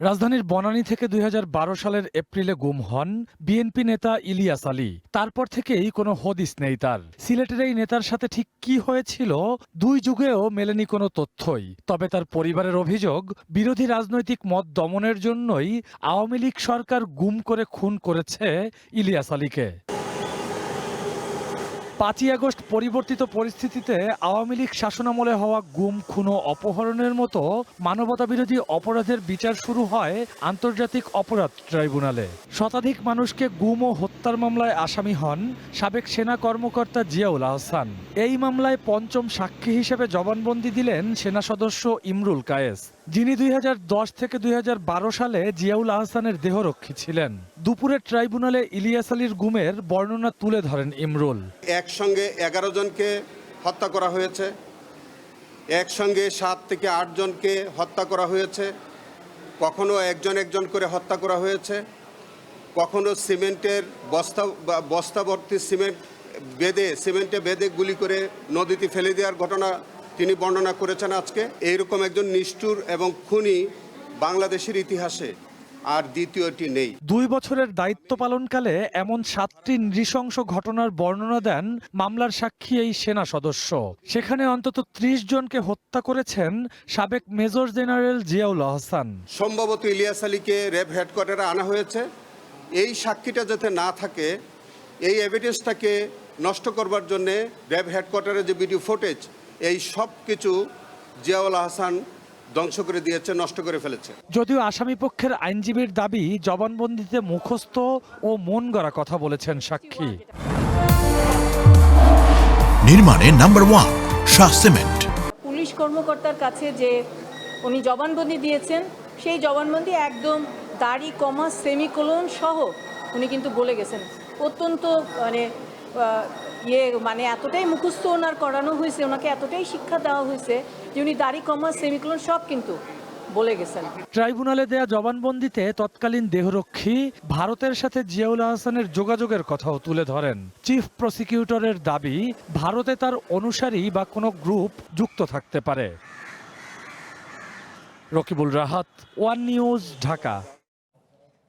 রাজধানীর বনানী থেকে ২০১২ সালের এপ্রিলে গুম হন বিএনপি নেতা ইলিয়াস আলী। তারপর থেকেই কোনো হদিস নেই তার। সিলেটের এই নেতার সাথে ঠিক কি হয়েছিল দুই যুগেও মেলেনি কোনো তথ্যই। তবে তার পরিবারের অভিযোগ, বিরোধী রাজনৈতিক মত দমনের জন্যই আওয়ামী লীগ সরকার গুম করে খুন করেছে ইলিয়াস আলীকে। ৫ই আগস্ট পরিবর্তিত পরিস্থিতিতে আওয়ামী লীগ শাসনামলে হওয়া গুম, খুন ও অপহরণের মতো মানবতাবিরোধী অপরাধের বিচার শুরু হয় আন্তর্জাতিক অপরাধ ট্রাইব্যুনালে। শতাধিক মানুষকে গুম ও হত্যার মামলায় আসামি হন সাবেক সেনা কর্মকর্তা জিয়াউল আহসান। এই মামলায় পঞ্চম সাক্ষী হিসেবে জবানবন্দি দিলেন সেনা সদস্য ইমরুল কায়েস, যিনি ২০১০ থেকে ২০১২ সালে জিয়াউল আহসানের দেহরক্ষী ছিলেন। দুপুরে ট্রাইব্যুনালে ইলিয়াস আলীর গুমের বর্ণনা তুলে ধরেন ইমরুল। একসঙ্গে ১১ জনকে হত্যা করা হয়েছে, একসঙ্গে ৭ থেকে ৮ জনকে হত্যা করা হয়েছে, কখনো একজন করে হত্যা করা হয়েছে, কখনো সিমেন্টের বস্তাভর্তি সিমেন্টে বেঁধে গুলি করে নদীতে ফেলে দেওয়ার ঘটনা তিনি বর্ণনা করেছেন। আজকে এইরকম একজন নিষ্ঠুর এবং খুনি বাংলাদেশের ইতিহাসে আর দ্বিতীয়টি নেই। ২ বছরের দায়িত্ব পালনকালে এমন ৭টি নৃশংস ঘটনার বর্ণনা দেন মামলার সাক্ষী এই সেনা সদস্য। সেখানে অন্তত ৩০ জনকে হত্যা করেছেন সাবেক মেজর জেনারেল জিয়াউল আহসান। সম্ভবত ইলিয়াস আলীকে র্যাব হেডকোয়ার্টারে আনা হয়েছে। এই সাক্ষীটা যাতে না থাকে, এই এভিডেন্সটাকে নষ্ট করবার জন্যে র্যাব হেডকোয়ার্টারে যে ভিডিও ফুটেজ, এই সব কিছু জিয়াউল আহসান ধ্বংস করে দিয়েছে, নষ্ট করে ফেলেছে। যদিও আসামি পক্ষের আইনজীবীর দাবি, জবানবন্দিতে মুখস্থ ও মন গড়া কথা বলেছেন সাক্ষী। নির্মাণে নাম্বার 1 শাহ সিমেন্ট। পুলিশ কর্মকর্তার কাছে যে উনি জবানবন্দি দিয়েছেন, সেই জবানবন্দি একদম দাড়ি, কমা, সেমিকোলন সহ উনি কিন্তু বলে গেছেন। অত্যন্ত এতটাই মুখস্থ ওনার করানো হয়েছে, ওনাকে এতটাই শিক্ষা দেওয়া হয়েছে যে উনি দাড়ি, কমা, সেমিকোলন সব কিন্তু বলে গেছেন। ট্রাইব্যুনালে দেয়া জবানবন্দিতে তৎকালীন দেহরক্ষী ভারতের সাথে জিয়াউল আহসানের যোগাযোগের কথাও তুলে ধরেন। চিফ প্রসিকিউটরের দাবি, ভারতে তার অনুসারী বা কোনো গ্রুপ যুক্ত থাকতে পারে। Rakibul Rahat, one news, Dhaka.